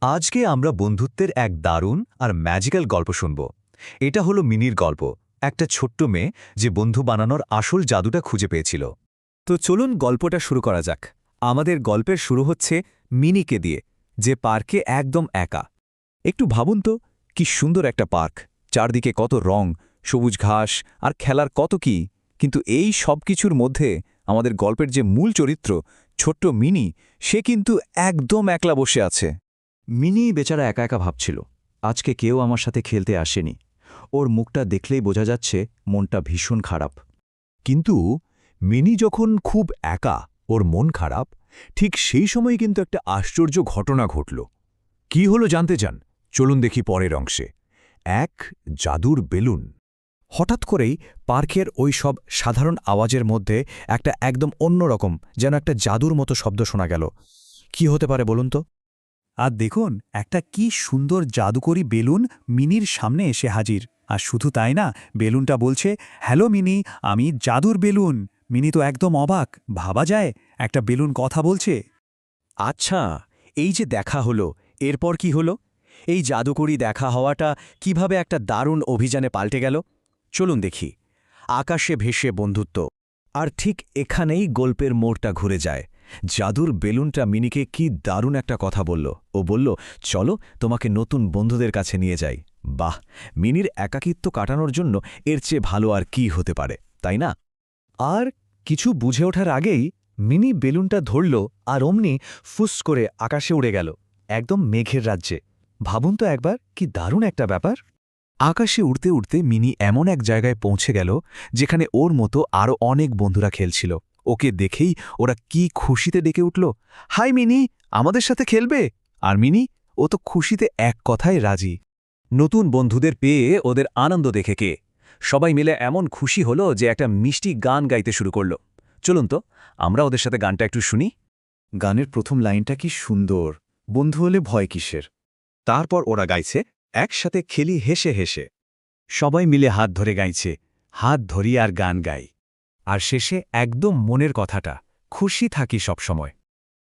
আজকে আমরা বন্ধুত্বের এক দারুণ আর ম্যাজিক্যাল গল্প শুনব। এটা হলো মিনির গল্প, একটা ছোট্ট মেয়ে যে বন্ধু বানানোর আসল জাদুটা খুঁজে পেয়েছিল। তো চলুন গল্পটা শুরু করা যাক। আমাদের গল্পের শুরু হচ্ছে মিনিকে দিয়ে, যে পার্কে একদম একা। একটু ভাবুন তো, কি সুন্দর একটা পার্ক, চারদিকে কত রং, সবুজ ঘাস আর খেলার কত কি। কিন্তু এই সব কিছুর মধ্যে আমাদের গল্পের যে মূল চরিত্র, ছোট্ট মিনি, সে কিন্তু একদম একলা বসে আছে। মিনি বেচারা একা একা ভাবছিল, আজকে কেউ আমার সাথে খেলতে আসেনি। ওর মুখটা দেখলেই বোঝা যাচ্ছে মনটা ভীষণ খারাপ। কিন্তু মিনি যখন খুব একা, ওর মন খারাপ, ঠিক সেই সময় কিন্তু একটা আশ্চর্য ঘটনা ঘটল। কি হলো জানতে চান? চলুন দেখি পরের অংশে। এক জাদুর বেলুন। হঠাৎ করেই পার্কের ওই সব সাধারণ আওয়াজের মধ্যে একটা একদম অন্যরকম, যেন একটা জাদুর মতো শব্দ শোনা গেল। কি হতে পারে বলুন তো? আর দেখুন, একটা কি সুন্দর জাদুকরি বেলুন মিনির সামনে এসে হাজির। আর শুধু তাই না, বেলুনটা বলছে, হ্যালো মিনি, আমি জাদুর বেলুন। মিনি তো একদম অবাক, ভাবা যায় একটা বেলুন কথা বলছে। আচ্ছা, এই যে দেখা হলো, এরপর কি হলো? এই জাদুকরি দেখা হওয়াটা কিভাবে একটা দারুণ অভিযানে পাল্টে গেল চলুন দেখি। আকাশে ভেসে বন্ধুত্ব। আর ঠিক এখানেই গল্পের মোড়টা ঘুরে যায়। জাদুর বেলুনটা মিনিকে কি দারুণ একটা কথা বলল। ও বলল, চলো তোমাকে নতুন বন্ধুদের কাছে নিয়ে যাই। বাহ, মিনির একাকিত্ব কাটানোর জন্য এর চেয়ে ভালো আর কি হতে পারে, তাই না? আর কিছু বুঝে ওঠার আগেই মিনি বেলুনটা ধরল আর অমনি ফুস করে আকাশে উড়ে গেল, একদম মেঘের রাজ্যে। ভাবুন তো একবার, কি দারুণ একটা ব্যাপার। আকাশে উড়তে উড়তে মিনি এমন এক জায়গায় পৌঁছে গেল যেখানে ওর মতো আরও অনেক বন্ধুরা খেলছিল। ওকে দেখেই ওরা কি খুশিতে ডেকে উঠল, হাই মিনি, আমাদের সাথে খেলবে? আর মিনি, ও তো খুশিতে এক কথায় রাজি। নতুন বন্ধুদের পেয়ে ওদের আনন্দ দেখে কে সবাই মিলে এমন খুশি হলো যে একটা মিষ্টি গান গাইতে শুরু করল। চলুন তো আমরা ওদের সাথে গানটা একটু শুনি। গানের প্রথম লাইনটা কি সুন্দর, বন্ধু হলে ভয় কিসের। তারপর ওরা গাইছে, একসাথে খেলি হেসে হেসে। সবাই মিলে হাত ধরে গাইছে, হাত ধরি আর গান গাই। আর শেষে একদম মনের কথাটা, খুশি থাকি সবসময়।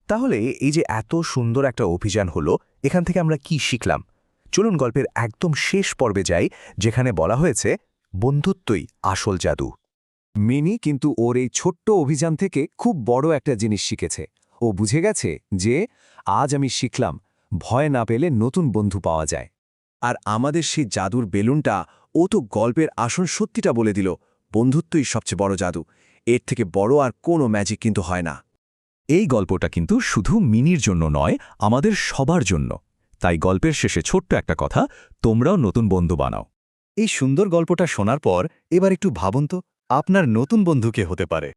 তাহলে এই যে এত সুন্দর একটা অভিযান হলো, এখান থেকে আমরা কি শিখলাম? চলুন গল্পের একদম শেষ পর্বে যাই, যেখানে বলা হয়েছে বন্ধুত্বই আসল জাদু। মিনি কিন্তু ওর এই ছোট্ট অভিযান থেকে খুব বড় একটা জিনিস শিখেছে। ও বুঝে গেছে যে আজ আমি শিখলাম, ভয় না পেলে নতুন বন্ধু পাওয়া যায়। আর আমাদের সেই জাদুর বেলুনটা, ও তো গল্পের আসল সত্যিটা বলে দিল, বন্ধুত্বই সবচেয়ে বড় জাদু। এর থেকে বড় আর কোনো ম্যাজিক কিন্তু হয় না। এই গল্পটা কিন্তু শুধু মিনির জন্য নয়, আমাদের সবার জন্য। তাই গল্পের শেষে ছোট্ট একটা কথা, তোমরাও নতুন বন্ধু বানাও। এই সুন্দর গল্পটা শোনার পর এবার একটু ভাবুন তো, আপনার নতুন বন্ধু কে হতে পারে।